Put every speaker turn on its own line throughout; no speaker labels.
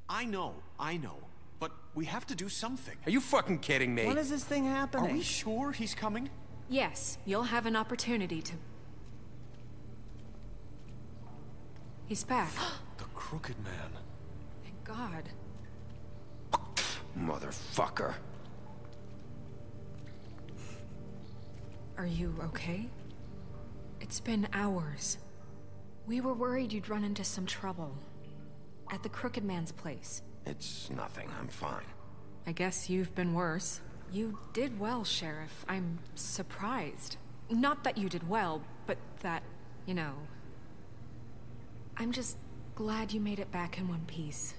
I know. But we have to do something.
Are you fucking kidding me?
When is this thing happening?
Are we sure he's coming?
Yes, you'll have an opportunity to... He's back.
The Crooked Man.
Thank God.
Motherfucker.
Are you okay? It's been hours. We were worried you'd run into some trouble. At the Crooked Man's place.
It's nothing. I'm fine.
I guess you've been worse. You did well, Sheriff. I'm surprised. Not that you did well, but that, you know... I'm just glad you made it back in one piece.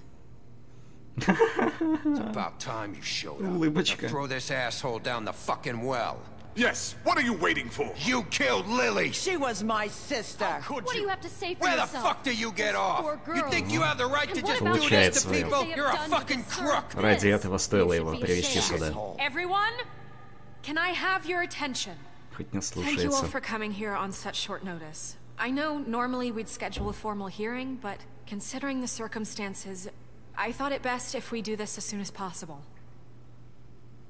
It's about time you showed up.
Улыбочка.
Now throw this asshole down the fucking well.
Yes, what are you waiting for?
You killed Lily!
She was my sister.
How could
What do
you?
you have to say for
Where the
yourself?
fuck do you get off?
Poor
You
girls.
think you have the right to
And
just
what
do
about
this to
Получается,
people?
they have
You're a
done to
fucking
deserve
crook!
this?
Ради этого стоило
You
его
should be
привести
ashamed.
сюда.
Everyone, can I have your attention?
Хоть не
Thank you all
слушается.
for coming here on such short notice. I know normally we'd schedule a formal hearing, but considering the circumstances, I thought it best if we do this as soon as possible.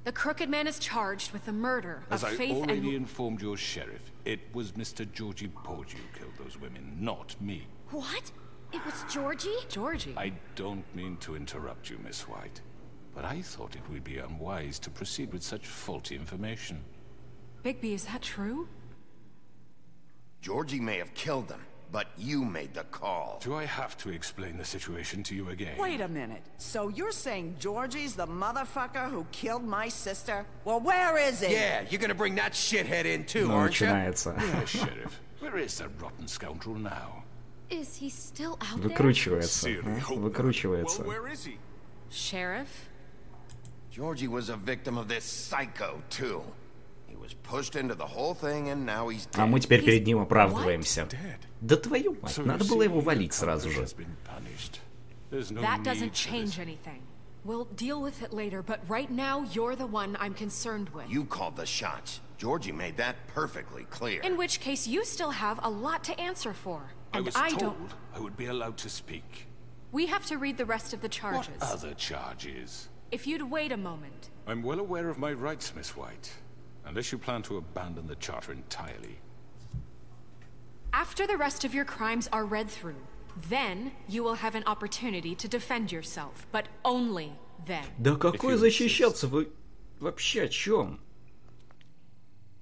The Crooked Man is charged with the murder of
As I
Faith
already
and...
informed your sheriff, it was Mr. Georgie Porgy who killed those women, not me.
What? It was Georgie?
Georgie.
I don't mean to interrupt you, Miss White, but I thought it would be unwise to proceed with such faulty information.
Bigby, is that true?
Georgie may have killed them, but you made the call.
Do I have to explain the situation to you again?
Wait a minute. So you're saying Georgie's the motherfucker who killed my sister? Well, where is he?
Yeah, you're gonna bring that shithead in too,
Ну,
aren't you?
начинается.
Yes, Sheriff. Where is that rotten scoundrel now?
Is he still out there?
Выкручивается.
Sincerely hope-
Выкручивается.
Well, where is he?
Sheriff?
Georgie was a victim of this psycho, too. He was pushed into the whole thing, and now he's
А мы
dead.
теперь перед ним оправдываемся.
Dead.
Да твою мать,
So
надо
you
было
see,
его валить
the
сразу
culprit
же.
has been punished. There's no
That
need
doesn't
for
change
this.
anything. We'll deal with it later, but right now, you're the one I'm concerned with.
You called the shots. Georgie made that perfectly clear.
In which case, you still have a lot to answer for.
I
And
was
I
told
don't...
I would be allowed to speak.
We have to read the rest of the charges.
What other charges?
If you'd wait a moment.
I'm well aware of my rights, Miss White. Unless you plan to abandon the charter entirely.
After the rest of your crimes are read through, then you will have an opportunity to defend yourself, but only then.
Да какой защищаться? Вы вообще о чем?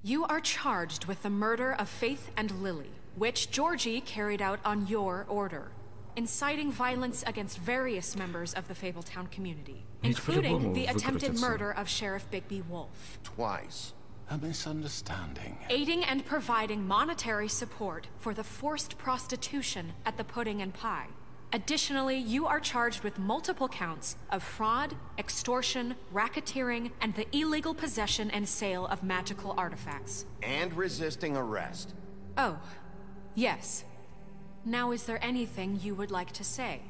You are charged with the murder of Faith and Lily, which Georgie carried out on your order, inciting violence against various members of the Fabletown community,
Ведь
including
по-любому
the attempted
выкрутятся.
murder of Sheriff Bigby Wolf.
Twice.
A misunderstanding.
Aiding and providing monetary support for the forced prostitution at the Pudding and Pie. Additionally, you are charged with multiple counts of fraud, extortion, racketeering, and the illegal possession and sale of magical artifacts.
And resisting arrest.
Oh, yes. Now, is there anything you would like to say?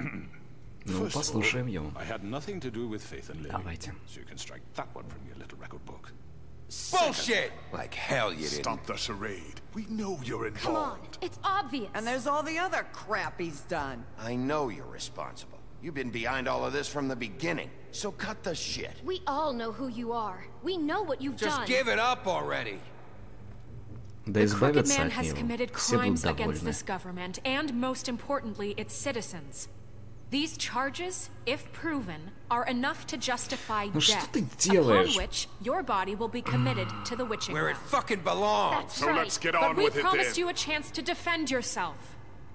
Ну,
First of all,
послушаем его.
I had nothing to do with Faith and Lily.
Давайте.
So you can strike that one from your little record book.
Bullshit! Like hell you didn't.
Stop the charade. We know you're
Come on,
involved.
it's obvious.
And there's all the other crap he's done.
I know you're responsible. You've been behind all of this from the beginning. So cut the shit.
We all know who you are. We know what you've
Just
done.
give it up already.
Да
The Crooked
избавиться
Man
от
has
него.
committed
Все будут
crimes against
довольны.
this government and, most importantly, its citizens. These charges, if proven, are enough to justify
Ну что
death,
ты
upon
делаешь?
which your body will be committed to the witching
Where it
ground.
fucking belongs.
That's
So
right.
let's get
But
on
we
with it
promised
then.
you a chance to defend yourself,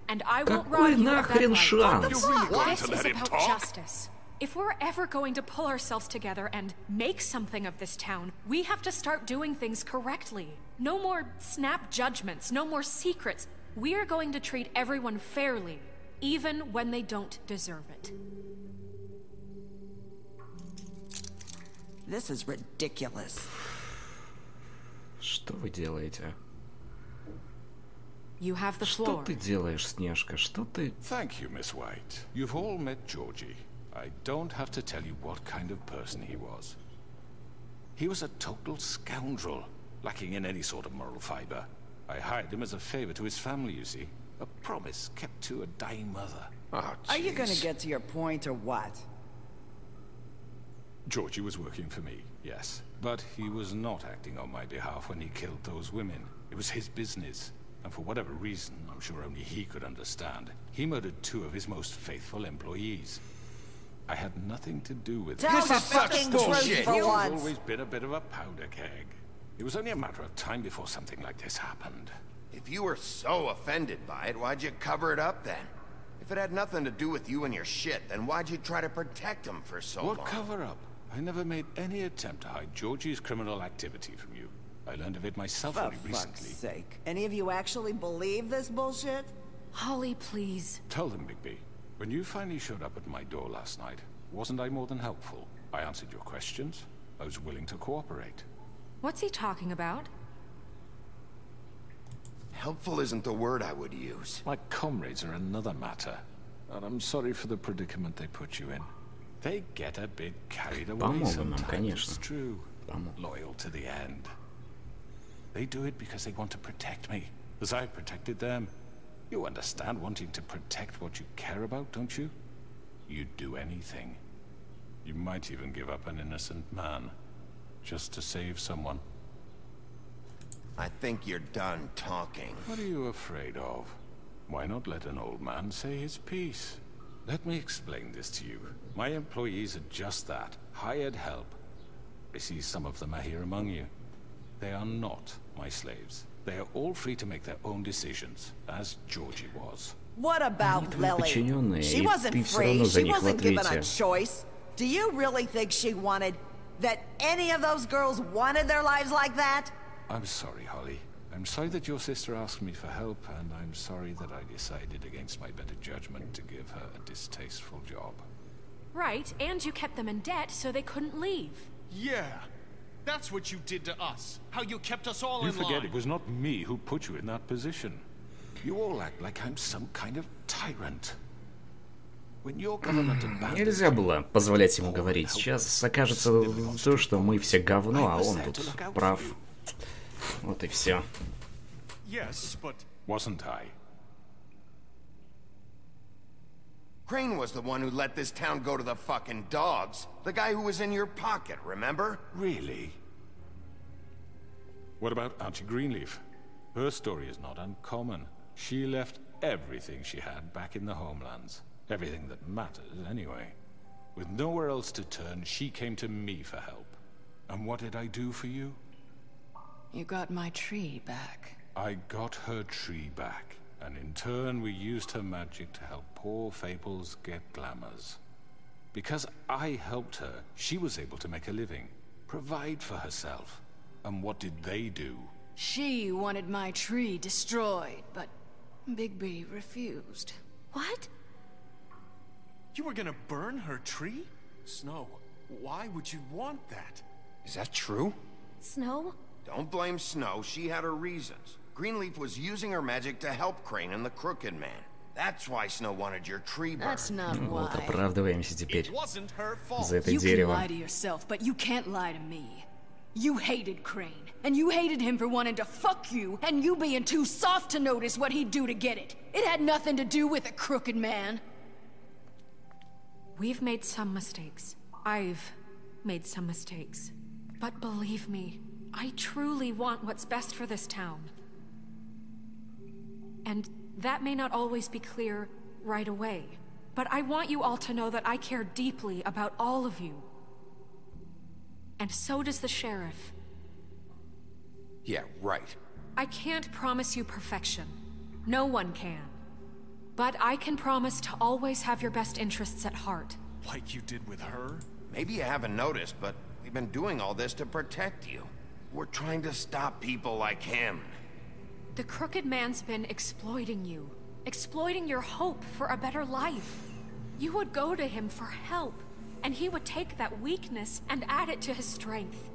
and I won't
Какой
rob you of that
нахрен
right.
шанс?
You really going
This
to
is
let him
about
talk?
justice. If we're ever going to pull ourselves together and make something of this town, we have to start doing things correctly. No more snap judgments, no more secrets. We are going to treat everyone fairly, even when they don't deserve it.
This is ridiculous.
Что вы делаете?
You have the
Что
floor.
ты делаешь, Снежка? Что ты...
Thank you, Miss White. You've all met Georgie. I don't have to tell you what kind of person he was. He was a total scoundrel, lacking in any sort of moral fiber. I hired him as a favor to his family, you see. A promise kept to a dying mother.
Oh,
Are you gonna
jeez.
get to your point or what?
Georgie was working for me, yes. But he was not acting on my behalf when he killed those women. It was his business. And for whatever reason, I'm sure only he could understand, he murdered 2 of his most faithful employees. I had nothing to do with it.
Tell
This
the
is such
fucking
bullshit.
truth for
He's
once.
always been a bit of a powder keg. It was only a matter of time before something like this happened.
If you were so offended by it, why'd you cover it up then? If it had nothing to do with you and your shit, then why'd you try to protect him for so long?
What cover-up? I never made any attempt to hide Georgie's criminal activity from you. I learned of it myself
For
only
fuck's
recently.
sake. Any of you actually believe this bullshit?
Holly, please.
Tell them, Bigby. When you finally showed up at my door last night, wasn't I more than helpful? I answered your questions. I was willing to cooperate.
What's he talking about?
Helpful isn't the word I would use.
My comrades are another matter. And I'm sorry for the predicament they put you in. They get a bit carried away
Помогут нам,
sometimes,
конечно.
it's true.
Помогут.
Loyal to the end. They do it because they want to protect me, as I protected them. You understand wanting to protect what you care about, don't you? You'd do anything. You might even give up an innocent man, just to save someone.
I think you're done talking.
What are you afraid of? Why not let an old man say his piece? Let me explain this to you. My employees are just that, hired help. I see some of them are here among you. They are not my slaves. They are all free to make their own decisions, as Georgie was.
What about
твои
Lily?
подчиненные,
She
и
wasn't
ты всё
free.
равно за
She
них в
wasn't given a
ответе.
choice. Do you really think she wanted that any of those girls wanted their lives like that?
I'm sorry, Holly. I'm sorry that your sister asked me for help, and I'm sorry that I decided against my better judgment to give her a distasteful job.
Right, and you kept them in debt so they couldn't leave.
Yeah. That's what you did to us. How you kept us all
You
in
forget
line.
it was not me who put you in that position. You all act like I'm some kind of tyrant. When your government abandoned
Нельзя
you,
было позволять ему говорить. Сейчас окажется то, что мы все говно, а он тут прав. Вот и все.
Yes, but
wasn't I?
Crane was the one who let this town go to the fucking dogs. The guy who was in your pocket, remember?
Really? What about Auntie Greenleaf? Her story is not uncommon. She left everything she had back in the homelands. Everything that matters, anyway. With nowhere else to turn, she came to me for help. And what did I do for you?
You got my tree back.
I got her tree back. And in turn, we used her magic to help poor Fables get glamours. Because I helped her, she was able to make a living, provide for herself. And what did they do?
She wanted my tree destroyed, but Bigby refused.
What?
you were gonna burn her tree? Snow, why would you want that?
Is that true?
Snow?
Don't blame Snow, she had her reasons. Greenleaf was using her magic to help Crane and the Crooked Man. That's why Snow wanted your tree burned.
That's not
Вот
why.
оправдываемся теперь
It wasn't her fault.
за это
You can
дерево.
lie to yourself, but you can't lie to me. You hated Crane, and you hated him for wanting to fuck you, and you being too soft to notice what he'd do to get it. It had nothing to do with a crooked man.
We've made some mistakes. I've made some mistakes. But believe me, I truly want what's best for this town. And that may not always be clear right away. But I want you all to know that I care deeply about all of you. And so does the sheriff.
Yeah, right.
I can't promise you perfection. No one can. But I can promise to always have your best interests at heart.
Like you did with her?
Maybe you haven't noticed, but we've been doing all this to protect you. We're trying to stop people like him.
The Crooked Man's been exploiting you. Exploiting your hope for a better life. You would go to him for help, and he would take that weakness and add it to his strength.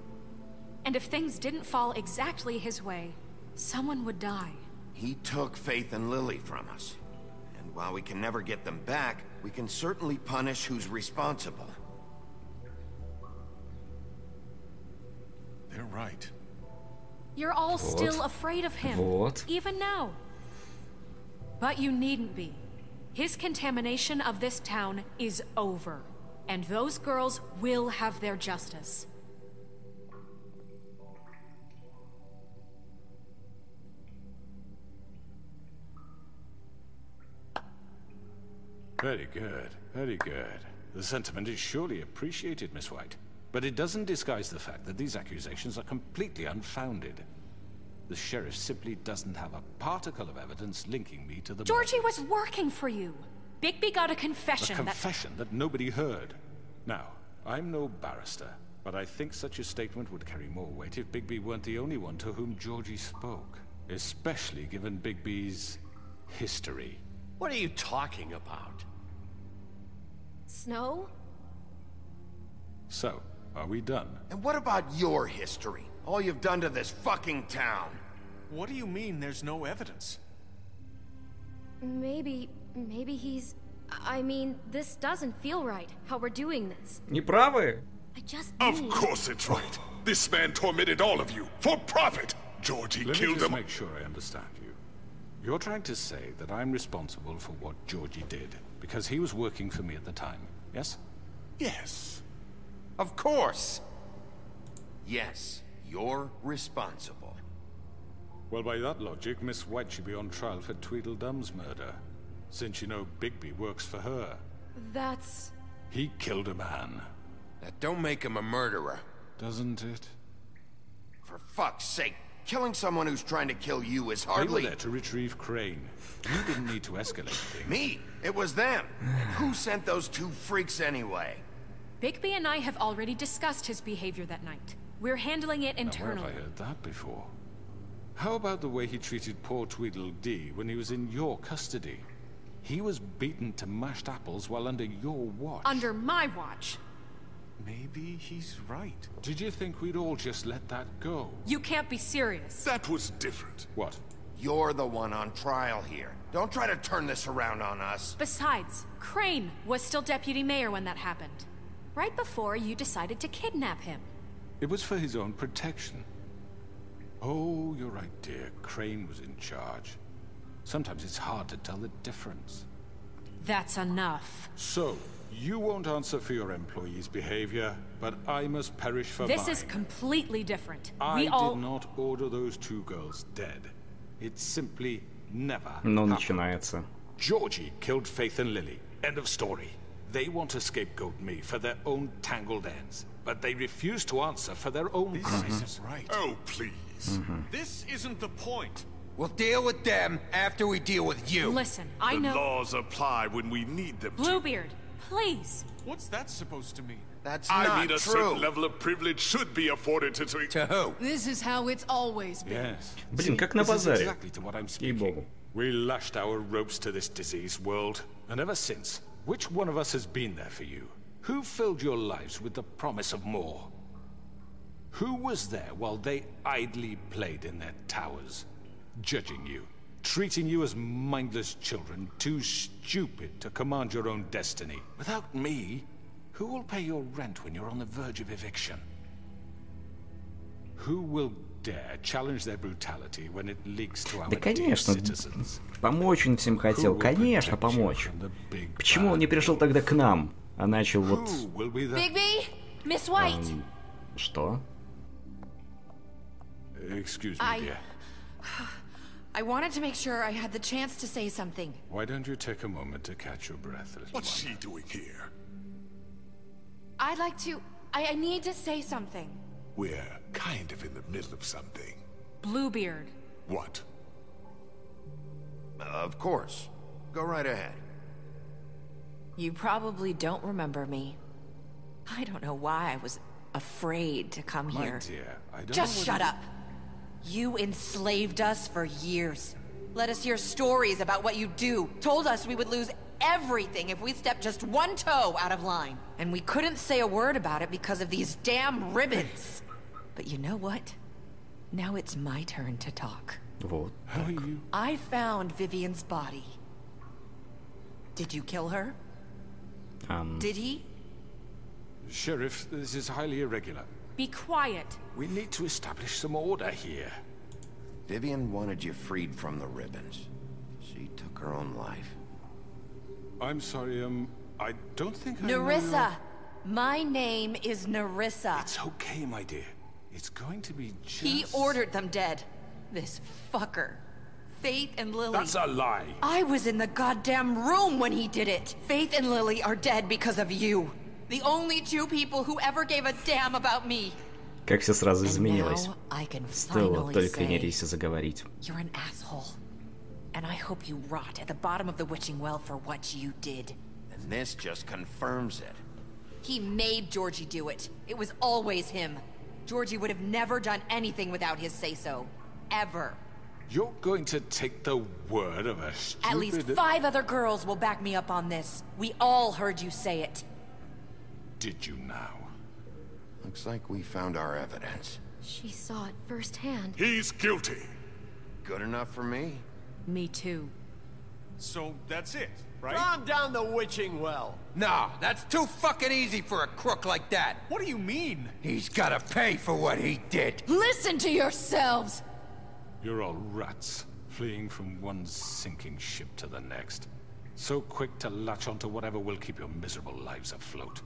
And if things didn't fall exactly his way, someone would die.
He took Faith and Lily from us. And while we can never get them back, we can certainly punish who's responsible.
They're right.
You're all still afraid of him,
Вот.
even now. But you needn't be. His contamination of this town is over, and those girls will have their justice.
Very good, very good. The sentiment is surely appreciated, Miss White. But it doesn't disguise the fact that these accusations are completely unfounded. The sheriff simply doesn't have a particle of evidence linking me to the
Georgie was working for you. Bigby got a confession
A confession that nobody heard. Now, I'm no barrister, but I think such a statement would carry more weight if Bigby weren't the only one to whom Georgie spoke. Especially given Bigby's history.
What are you talking about?
Snow?
So, are we done?
And what about your history? All you've done to this fucking town?
What do you mean there's no evidence?
Maybe he's... I mean, this doesn't feel right, how we're doing this.
Не правы?
I just
Of
need...
course it's right. This man tormented all of you for profit. Georgie
Let me
killed
just
them.
make sure I understand you. You're trying to say that I'm responsible for what Georgie did because he was working for me at the time, yes?
Yes.
Of course. Yes, you're responsible.
Well, by that logic, Miss White should be on trial for Tweedledum's murder. Since you know Bigby works for her.
That's...
He killed a man.
That don't make him a murderer.
Doesn't it?
For fuck's sake, killing someone who's trying to kill you is
They
hardly...
were there to retrieve Crane. You didn't need to escalate things.
Me? It was them. And who sent those two freaks anyway?
Bigby and I have already discussed his behavior that night. We're handling it
Now, where
internally.
have I heard that before? How about the way he treated poor Tweedledee when he was in your custody? He was beaten to mashed apples while under your watch.
Under my watch.
Maybe he's right.
Did you think we'd all just let that go?
You can't be serious.
That was different.
What?
You're the one on trial here. Don't try to turn this around on us.
Besides, Crane was still deputy mayor when that happened. Right before you decided to kidnap him.
It was for his own protection. Oh, you're right, dear. Crane was in charge. Sometimes it's hard to tell the difference.
That's enough.
So, you won't answer for your employees' behavior, but I must perish for mine.
This is completely different.
I
We all...
did not order those two girls dead. It simply never
Ну,
happened.
начинается.
Georgie killed Faith and Lily. End of story. They want to scapegoat me for their own tangled ends, but they refuse to answer for their own
This
crimes.
isn't right.
Oh, please.
This isn't the point.
We'll deal with them after we deal with you.
Listen, I
The
know...
laws apply when we need them to.
Bluebeard, please.
What's that supposed to mean?
That's
I
not
mean, a
true.
certain level of privilege should be afforded to...
To who?
This is how it's always been.
Yes.
Блин, как на
This is
базаре.
exactly to what I'm speaking.
Ей-богу.
We lashed our ropes to this diseased world, and ever since, which one of us has been there for you? Who filled your lives with the promise of more? Who was there while they idly played in their towers, judging you, treating you as mindless children, too stupid to command your own destiny? Without me, who will pay your rent when you're on the verge of eviction? Who will dare challenge their brutality when it leaks to our
Да,
dear
конечно,
citizens?
помочь он всем хотел, конечно, помочь. Почему он не пришел тогда к нам, а начал вот...
Who will be the...
Bigby? Miss White?
Что?
Excuse me, dear.
I wanted to make sure I had the chance to say something.
Why don't you take a moment to catch your breath, little
What's
one?
she doing here?
I'd like to... I need to say something.
We're kind of in the middle of something.
Bluebeard.
What?
Of course. Go right ahead.
You probably don't remember me. I don't know why I was afraid to come
My
here.
dear, I don't
Just
know
shut
whether-
up. You enslaved us for years. Let us hear stories about what you do. Told us we would lose everything if we stepped just one toe out of line. And we couldn't say a word about it because of these damn ribbons. But you know what? Now it's my turn to talk.
Вот.
How are you?
I found Vivian's body. Did you kill her? Did he?
Sheriff, this is highly irregular.
Be quiet.
We need to establish some order here.
Vivian wanted you freed from the ribbons. She took her own life.
I'm sorry, I don't think I know
Nerissa! My name is Nerissa.
It's okay, my dear. It's going to be just...
He ordered them dead. This fucker. Faith and Lily...
That's a lie.
I was in the goddamn room when he did it. Faith and Lily are dead because of you. The only two people who ever gave a damn about me.
Как все сразу изменилось. Стоило только Нериссе заговорить.
You're an asshole. And I hope you rot at the bottom of the witching well for what you did.
And this just confirms it.
He made Georgie do it. It was always him. Georgie would have never done anything without his say-so. Ever.
You're going to take the word of a stupid...
At least 5 other girls will back me up on this. We all heard you say it.
Did you now?
Looks like we found our evidence.
She saw it firsthand.
He's guilty.
Good enough for me?
Me too.
So that's it, right?
Calm down the witching well.
No, that's too fucking easy for a crook like that.
What do you mean?
He's gotta pay for what he did.
Listen to yourselves!
You're all rats, fleeing from one sinking ship to the next. So quick to latch onto whatever will keep your miserable lives afloat.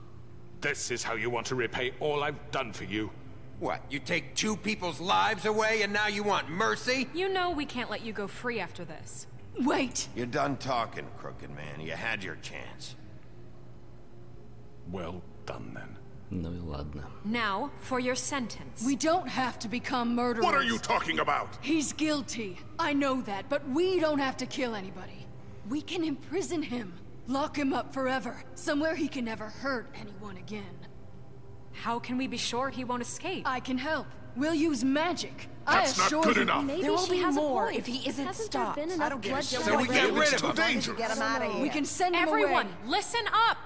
This is how you want to repay all I've done for you?
What, you take 2 people's lives away and now you want mercy?
You know we can't let you go free after this.
Wait!
You're done talking, crooked man. You had your chance.
Well done, then.
Ну и ладно.
Now, for your sentence.
We don't have to become murderers.
What are you talking about?
He's guilty. I know that, but we don't have to kill anybody. We can imprison him. Lock him up forever. Somewhere he can never hurt anyone again.
How can we be sure he won't escape?
I can help. We'll use magic.
That's not good enough.
There will be more if he isn't stopped.
I don't get
So we get rid of him.
Dangerous.
Get him out of here.
We can send him
Everyone,
away.
listen up!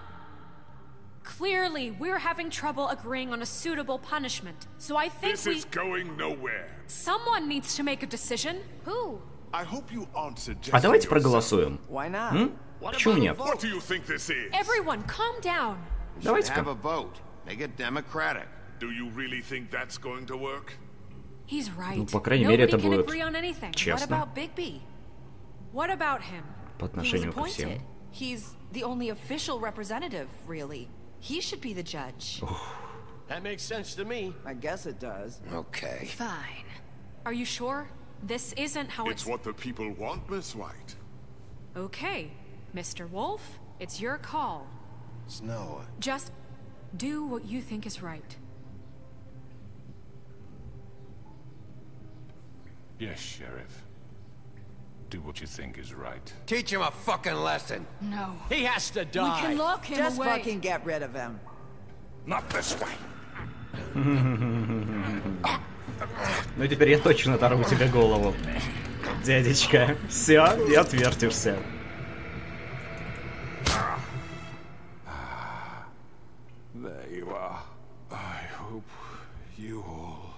Clearly, we're having trouble agreeing on a suitable punishment. So I think
This is going nowhere.
Someone needs to make a decision.
Who?
I hope you aren't suggesting
А давайте
yourself.
проголосуем.
Why not?
Почему нет?
What do you think this is?
Everyone, calm down.
We should have a vote. Make it democratic.
Do you really think that's going to work?
He's right.
Ну, по крайней мере, это
Nobody can
будет
agree on anything.
What
честно
about Bigby?
What about him?
по
He was
отношению ко всем.
appointed. He's the only official representative, really. He should be the judge.
That makes sense to me.
I guess it does.
Okay.
Fine.
Are you sure? This isn't how
It's what the people want, Miss White.
Okay, Mr. Wolf, it's your call.
Snow.
Just do what you think is right.
Yes, Sheriff. Do what you think is right.
Teach him a fucking lesson.
No.
He has to
We
die.
can lock him
Just
away.
fucking get rid of him.
Not this way.
Ну теперь я точно оторву тебе голову, дядечка. Все, не отвертишься.
There you are. I hope you all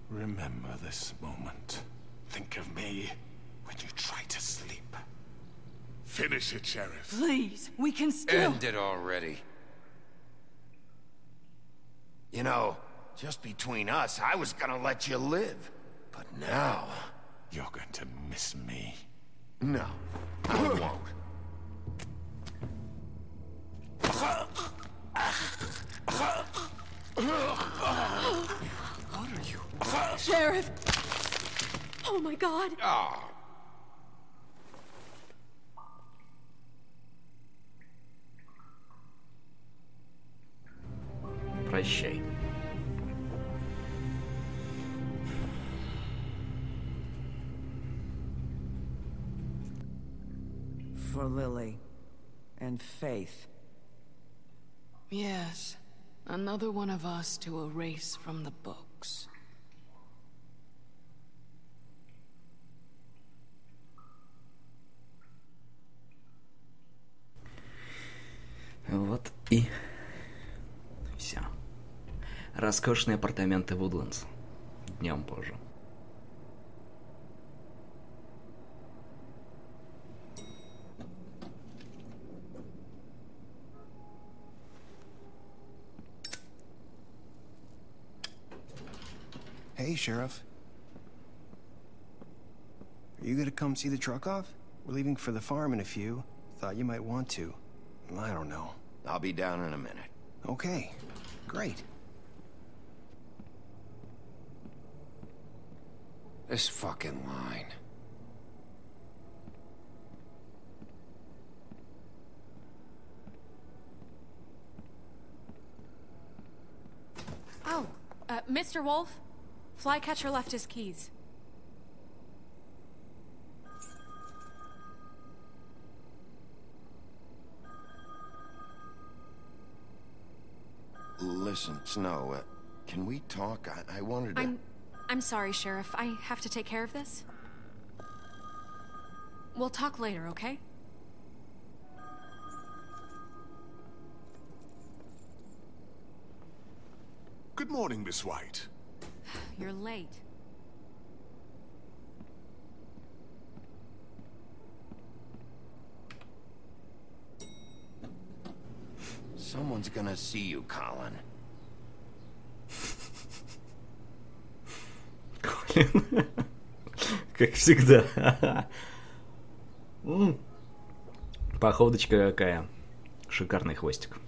remember this moment. Think of me when you try to sleep.
Finish it, Sheriff.
Please, we can still...
End it already.
You know, just between us, I was gonna let you live. But now...
You're going to miss me.
No, I won't.
What are you?
Sheriff!
Oh my god.
Oh.
Прощай.
For Lily. And Faith.
Yes. Another one of us to erase from the books.
Вот и все. Роскошные апартаменты Вудлендс. Днем позже.
Hey, Sheriff. Are you gonna come see the truck off? We're leaving for the farm in a few. thought you might want to. I don't know.
I'll be down in a minute.
Okay, great.
This fucking line.
Oh, Mr. Wolf, Flycatcher left his keys.
Listen, Snow, can we talk? I wanted to...
I'm sorry, Sheriff. I have to take care of this. We'll talk later, okay?
Good morning, Miss White.
You're late.
Someone's gonna see you, Colin.
Колин. Как всегда. Походочка какая. Шикарный хвостик.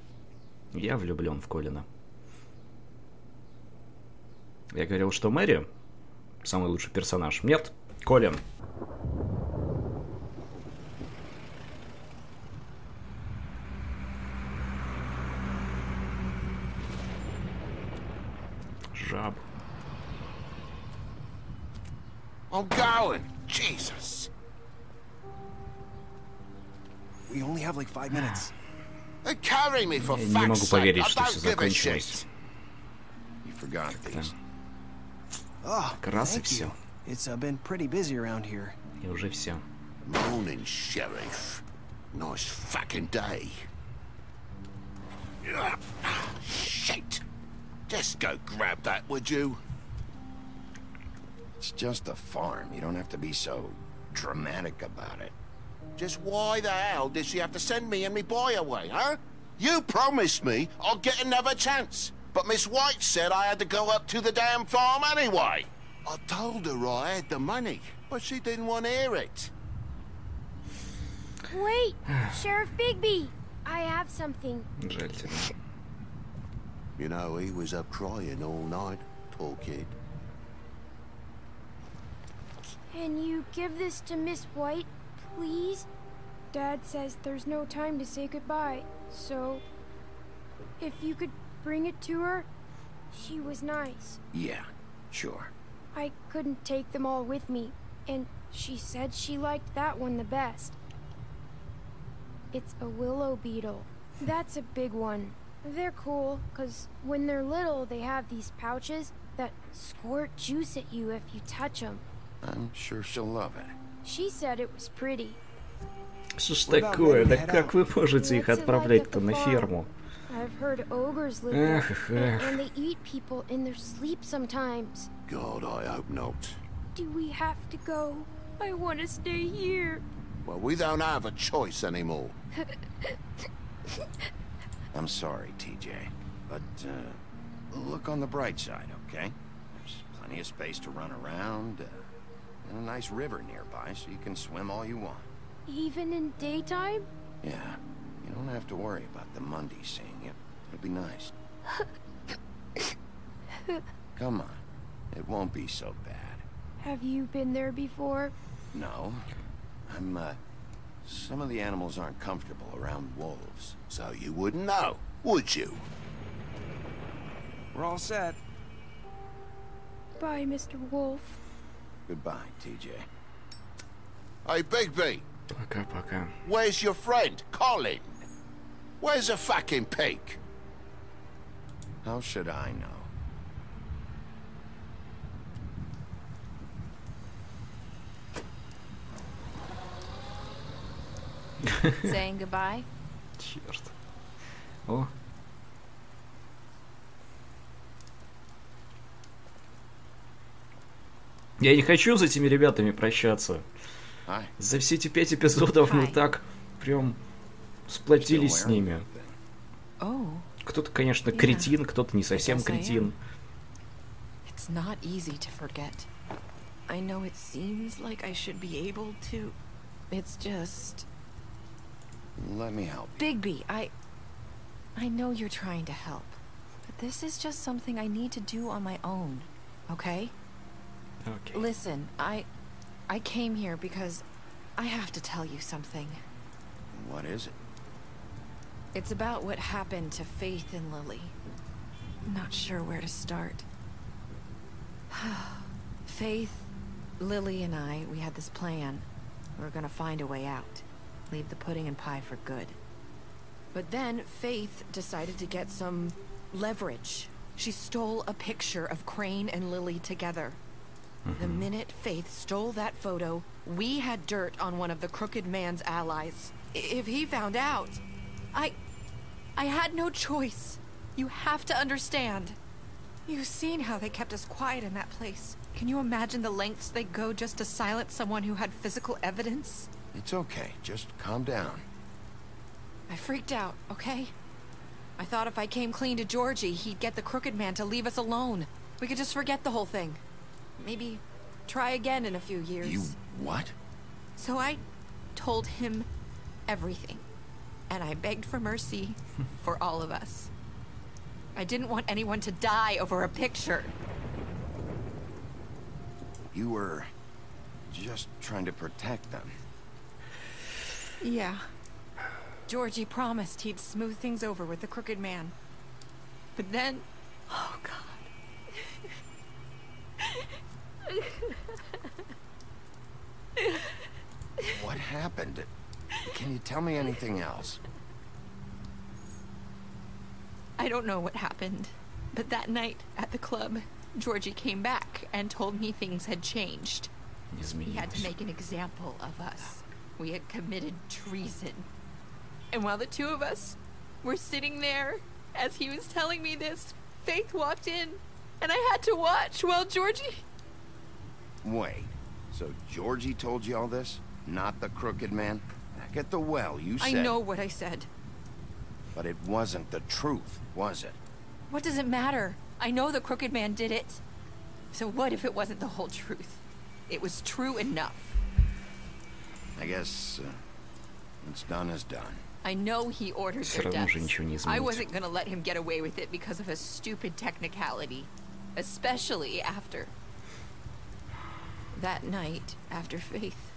Я влюблен в Колина. Я говорил, что Мэри самый лучший персонаж. Нет, Колин. Жаб.
I'm going. Jesus.
We only have like 5 minutes.
Carry me for
Я не могу
fuck's
поверить,
sake.
что
I
все
don't give a
закончилось.
shit. You forgot these.
Oh,
Как раз и
thank
все.
you. It's been pretty busy around here.
И уже все.
Morning, Sheriff. Nice fucking day. Shit. Just go grab that, would you? It's just a farm. You don't have to be so dramatic about it. Just why the hell did she have to send me and me boy away, huh? You promised me I'll get another chance. But Miss White said I had to go up to the damn farm anyway. I told her I had the money, but she didn't want to hear it.
Wait, Sheriff Bigby, I have something.
Жаль тебя.
You know, he was up crying all night, poor kid.
Can you give this to Miss White, please? Dad says there's no time to say goodbye, so if you could bring it to her, she was nice.
Yeah, sure.
I couldn't take them all with me, and she said she liked that one the best. It's a willow beetle. That's a big one. They're cool, because when they're little, they have these pouches that squirt juice at you if you touch them.
I'm sure she'll love it.
She said it was pretty.
Что ж такое? Да как вы можете их отправлять-то на ферму?
I've heard ogres live there, and they eat people in their sleep sometimes.
God, I hope not.
Do we have to go? I want to stay here.
Well, we don't have a choice anymore. I'm sorry, TJ, but look on the bright side, okay? There's plenty of space to run around, and a nice river nearby, so you can swim all you want.
Even in daytime?
Yeah, you don't have to worry about the Monday seeing you. It'll be nice. Come on, it won't be so bad.
Have you been there before?
No, some of the animals aren't comfortable around wolves, so you wouldn't know, would you?
We're all set.
Bye, Mr. Wolf.
Goodbye, TJ. Hey, Bigby.
Пока-пока.
Where's your friend, Colin? Where's the fucking pig? How should I know?
Saying goodbye?
Черт. О. Я не хочу с этими ребятами прощаться. За все эти 5 эпизодов мы так прям сплотились с ними. Кто-то, конечно, кретин, кто-то не совсем кретин.
It's not easy to forget. I know it seems like I should be able to. It's just...
Let me help you.
Bigby, I know you're trying to help, but this is just something I need to do on my own, okay?
Okay.
Listen, I came here because I have to tell you something.
What is it?
It's about what happened to Faith and Lily. I'm not sure where to start. Faith, Lily, and I, we had this plan. We were gonna find a way out. Leave the pudding and pie for good. But then Faith decided to get some leverage. She stole a picture of Crane and Lily together. The minute Faith stole that photo, we had dirt on one of the Crooked Man's allies. If he found out, I had no choice. You have to understand. You've seen how they kept us quiet in that place. Can you imagine the lengths they go just to silence someone who had physical evidence?
It's okay. Just calm down.
I freaked out, okay? I thought if I came clean to Georgie, he'd get the Crooked Man to leave us alone. We could just forget the whole thing. Maybe try again in a few years.
You what?
So I told him everything. And I begged for mercy for all of us. I didn't want anyone to die over a picture.
You were just trying to protect them.
Yeah. Georgie promised he'd smooth things over with the Crooked Man. But then... Oh, God.
What happened? Can you tell me anything else?
I don't know what happened, but that night at the club, Georgie came back and told me things had changed. He had to make an example of us. We had committed treason. And while the two of us were sitting there, as he was telling me this, Faith walked in, and I had to watch while Georgie...
Wait, so Georgie told you all this? Not the Crooked Man? Back at the well, you said...
I know what I said.
But it wasn't the truth, was it?
What does it matter? I know the Crooked Man did it. So what if it wasn't the whole truth? It was true enough.
I guess what's done is done.
I know he ordered their deaths. I wasn't gonna let him get away with it because of a stupid technicality. Especially after... that night, after Faith.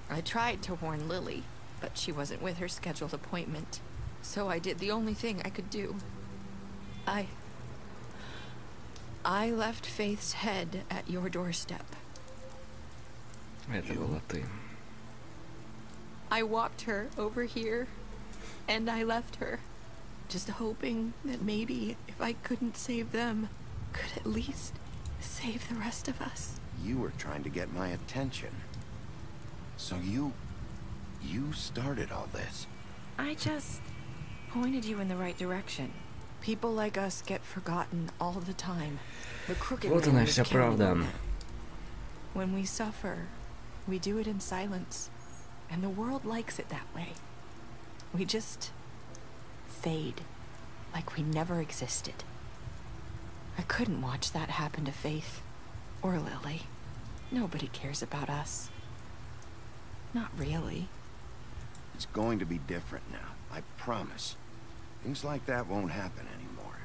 I tried to warn Lily, but she wasn't with her scheduled appointment. So I did the only thing I could do. I left Faith's head at your doorstep.
Это была ты.
I walked her over here, and I left her, just hoping that maybe if I couldn't save them, could at least save the rest of us.
You were trying to get my attention. So you started all this.
I just pointed you in the right direction. People like us get forgotten all the time. The Crooked
Вот она вся правда.
When we suffer, we do it in silence. And the world likes it that way. We just fade, like we never existed. I couldn't watch that happen to Faith, or Lily. Nobody cares about us. Not really.
It's going to be different now, I promise. Things like that won't happen anymore.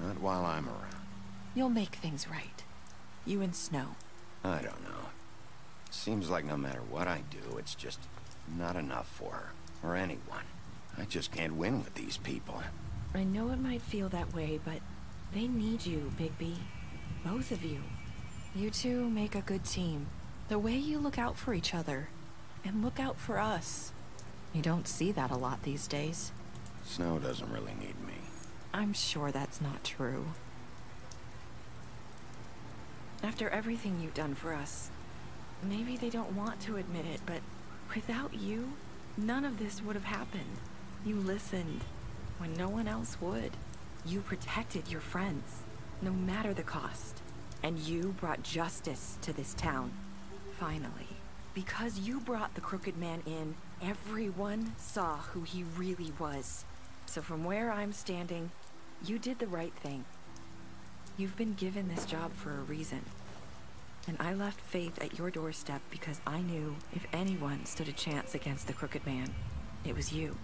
Not while I'm around.
You'll make things right. You and Snow.
I don't know. Seems like no matter what I do, it's just not enough for her, or anyone. I just can't win with these people.
I know it might feel that way, but they need you, Bigby. Both of you. You two make a good team. The way you look out for each other, and look out for us. You don't see that a lot these days.
Snow doesn't really need me.
I'm sure that's not true. After everything you've done for us, maybe they don't want to admit it, but without you, none of this would have happened. You listened when no one else would. You protected your friends, no matter the cost. And you brought justice to this town. Finally. Because you brought the Crooked Man in, everyone saw who he really was. So from where I'm standing, you did the right thing. You've been given this job for a reason. And I left Faith at your doorstep because I knew if anyone stood a chance against the Crooked Man, it was you.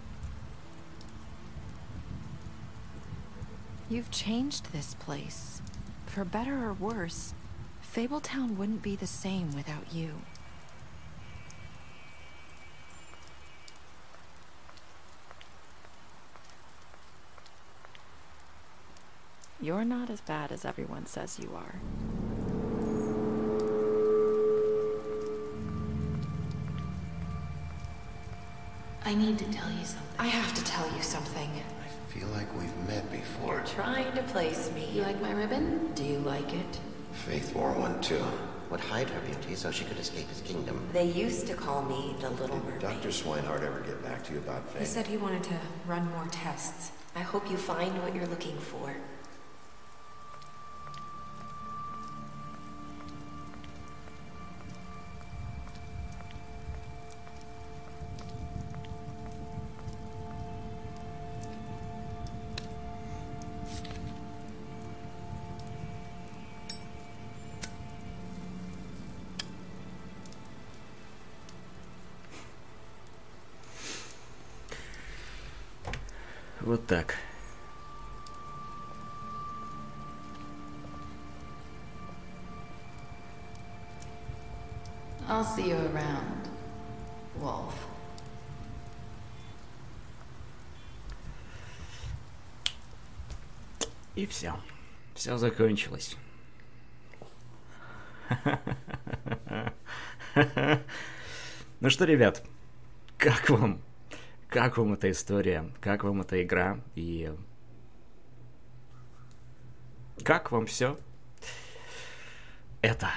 You've changed this place. For better or worse, Fabletown wouldn't be the same without you. You're not as bad as everyone says you are.
I need to tell you something.
I have to tell you something.
I feel like we've met before.
You're trying to place me. You like my ribbon? Do you like it?
Faith wore one too. Would hide her beauty so she could escape his kingdom.
They used to call me the Little Mermaid.
Did Dr. Swinehart ever get back to you about Faith?
He said he wanted to run more tests. I hope you find what you're looking for.
Вот так.
I'll see you around, Wolf.
И все. Все закончилось. Ну что, ребят, как вам? Как вам эта история? Как вам эта игра? И как вам все это?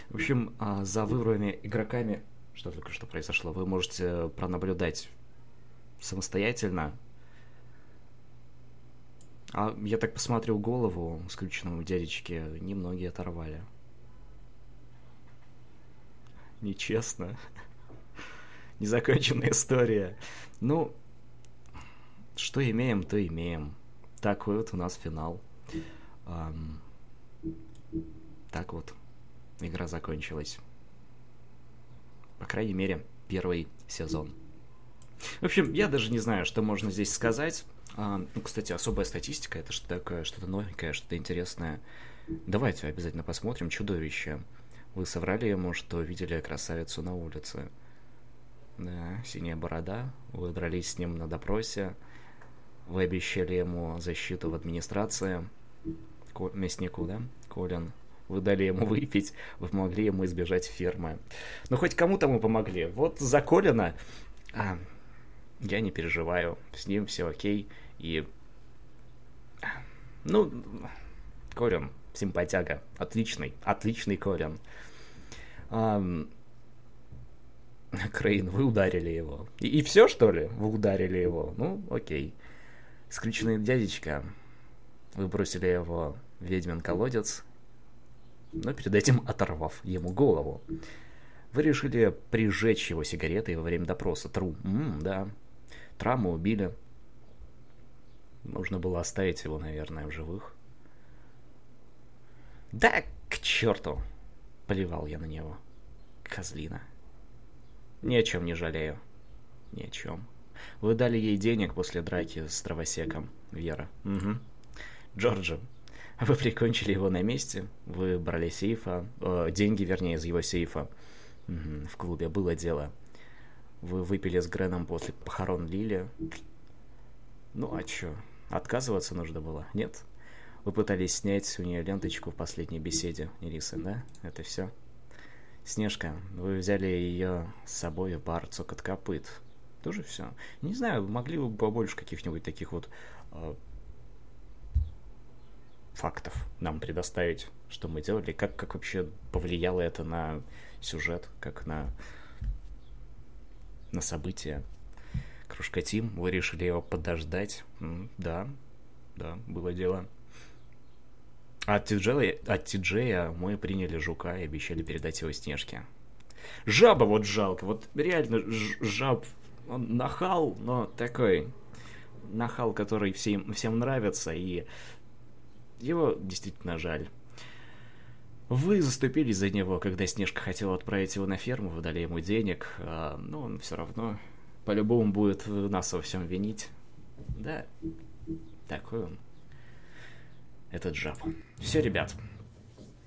В общем, за выбранными игроками, что только что произошло, вы можете пронаблюдать самостоятельно. А я так посмотрел голову скрюченному дядечке, немногие оторвали. Нечестно. Незаконченная история. Ну, что имеем, то имеем. Такой вот у нас финал. Так вот, игра закончилась. По крайней мере, первый сезон. В общем, я даже не знаю, что можно здесь сказать. Ну, кстати, особая статистика, это что такое, что-то новенькое, что-то интересное. Давайте обязательно посмотрим. Чудовище. Вы соврали ему, что видели красавицу на улице. Да, синяя борода. Вы дрались с ним на допросе. Вы обещали ему защиту в администрации. Мяснику, да? Колин. Вы дали ему выпить. Вы помогли ему избежать фермы. Ну, хоть кому-то мы помогли. Вот за Колина я не переживаю. С ним все окей. И... Ну, Колин, симпатяга. Отличный. Отличный Колин. Крейн, вы ударили его. И все, что ли? Вы ударили его? Ну, окей. Скрюченный дядечка. Вы бросили его в ведьмин колодец, но перед этим оторвав ему голову. Вы решили прижечь его сигаретой во время допроса. Да. Травму убили. Нужно было оставить его, наверное, в живых. Да, к черту. Плевал я на него. Козлина. Ни о чем не жалею. Ни о чем. Вы дали ей денег после драки с дровосеком, Вера. Угу. Джорджи, вы прикончили его на месте. Вы брали сейфа. Деньги, вернее, из его сейфа. Угу. В клубе было дело. Вы выпили с Греном после похорон Лили. Ну, а чё? Отказываться нужно было? Нет? Вы пытались снять у нее ленточку в последней беседе, Ирисы, да? Это все? Снежка, вы взяли ее с собой в бар «Цокот копыт». Тоже все. Не знаю, могли бы побольше каких-нибудь таких вот фактов нам предоставить, что мы делали, как вообще повлияло это на сюжет, как на события. Кружка Тим, вы решили его подождать. Да, было дело. От Ти-Джея мы приняли жука и обещали передать его Снежке. Жаба вот жалко. Вот реально жаб, он нахал, но такой нахал, который всем нравится, и его действительно жаль. Вы заступились за него, когда Снежка хотела отправить его на ферму, вы дали ему денег, но он все равно по-любому будет нас во всем винить. Да, такой он, этот жаб. Все, ребят,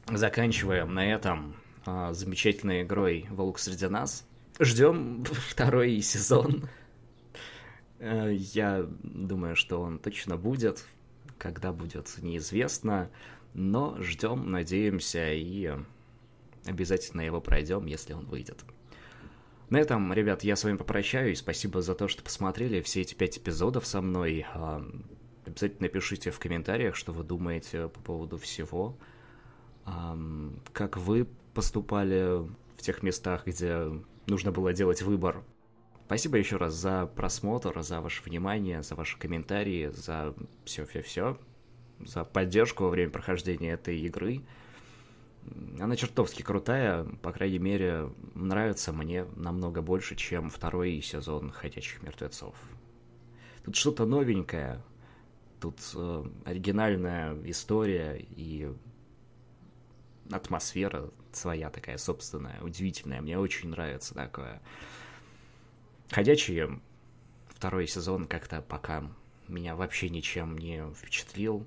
заканчиваем на этом замечательной игрой «Волк среди нас». Ждем второй сезон. Я думаю, что он точно будет. Когда будет, неизвестно. Но ждем, надеемся и обязательно его пройдем, если он выйдет. На этом, ребят, я с вами попрощаюсь. Спасибо за то, что посмотрели все эти 5 эпизодов со мной. Обязательно пишите в комментариях, что вы думаете по поводу всего. Как вы поступали в тех местах, где нужно было делать выбор. Спасибо еще раз за просмотр, за ваше внимание, за ваши комментарии, за все-все-все, за поддержку во время прохождения этой игры. Она чертовски крутая, по крайней мере, нравится мне намного больше, чем второй сезон «Ходячих мертвецов». Тут что-то новенькое, тут оригинальная история и атмосфера своя такая собственная, удивительная. Мне очень нравится такое. «Ходячие» второй сезон как-то пока меня вообще ничем не впечатлил.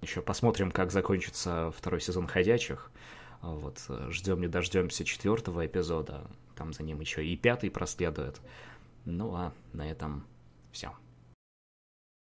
Еще посмотрим, как закончится второй сезон «Ходячих». Вот, ждем не дождемся 4-го эпизода. Там за ним еще и 5-й проследует. Ну а на этом все.